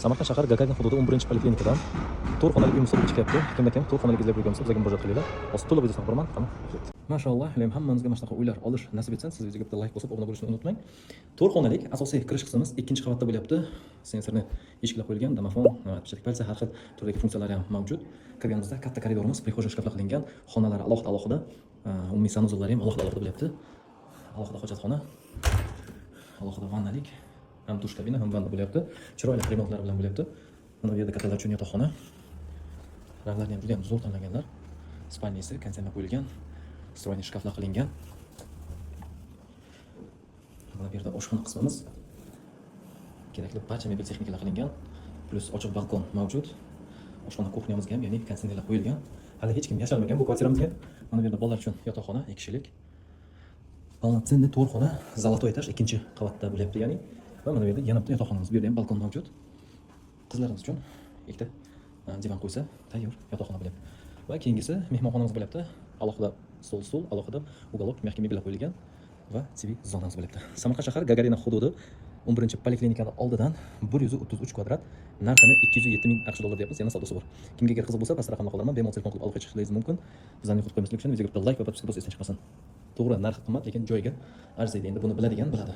Samarqand shahar Gagarin hududi 11-poliklinikadan to'rt xonali uy musobaqa chiqyapti. Kimda kim to'rt xonali izlab bo'lsa bizga murojaat qilinglar. Hozir to'liq videosini qo'raman. Mashalloh, ilohim hammamizga mana shunaqa uylar olish nasib etsin. Siz videoga bitta like bosib, obuna bo'lishni unutmang. To'rt xonalik asosiy kirish qismimiz ikkinchi qavatda bo'lyapti. Sensorni eshiklar qo'yilgan, domofon, pichak palsa, har xil turdagi funksiyalari ham mavjud. Kirganimizda katta koridorimiz, prixo'ja shkaflar qilingan, xonalari alohida, umumiy sanuzullari ham alohida bo'lyapti. Alohida hojatxona, alohida vannalik. Ham dush kabina, ham vanna bo'lyapti. Chiroyli remontlar bilan bo'lyapti. Mana bu yerda kattalar uchun yotoqxona. Ranglarni ham juda ham zo'r tanlaganlar. Spalniyasi konditsioner qo'yilgan, stroyli shkaflar qilingan. Mana bu yerda oshxona qismimiz. Kerakli barcha mebel texnikalar qilingan, plus ochiq balkon mavjud. Oshxona kuxnyamizga ham, ya'ni konditsionerlar qo'yilgan. Hali hech kim yashalmagan bu kvartiramizga. Mana bu yerda bolalar uchun yotoqxona, 2 kishilik. Полноценный to'rxona, zolotoy etaj, ikkinchi qavatda bo'lyapti, ya'ni. Va mana bu yerda yana bitta yotoqxonamiz, bu yerda ham balkon mavjud. Qizlarimiz uchun ikkita divan qo'ysa tayyor yotoqxona bo'lyapti. Va keyingisi mehmonxonamiz bo'lyapti. Alohida stol, alohida uголок, mehki mebellar qo'yilgan va TV zonamiz bo'lyapti. Samarqand shahar Gagarina hududi 11-poliklinikani oldidan 133 kvadrat, narxini 207 ming AQSh dollar deyapmiz, yana savdosi bor. Kimga agar qiziq bo'lsa, pastda raqamni qoldirman, bemalol telefon qilib olib qo'yishingiz mumkin. Bizlarni yo'qotib qo'ymaslik uchun videoga bitta like va podpiska bosib esdan chiqmasin. To'g'ri, narxi qimmat, lekin joyiga arziydi. Endi buni biladigan biladi.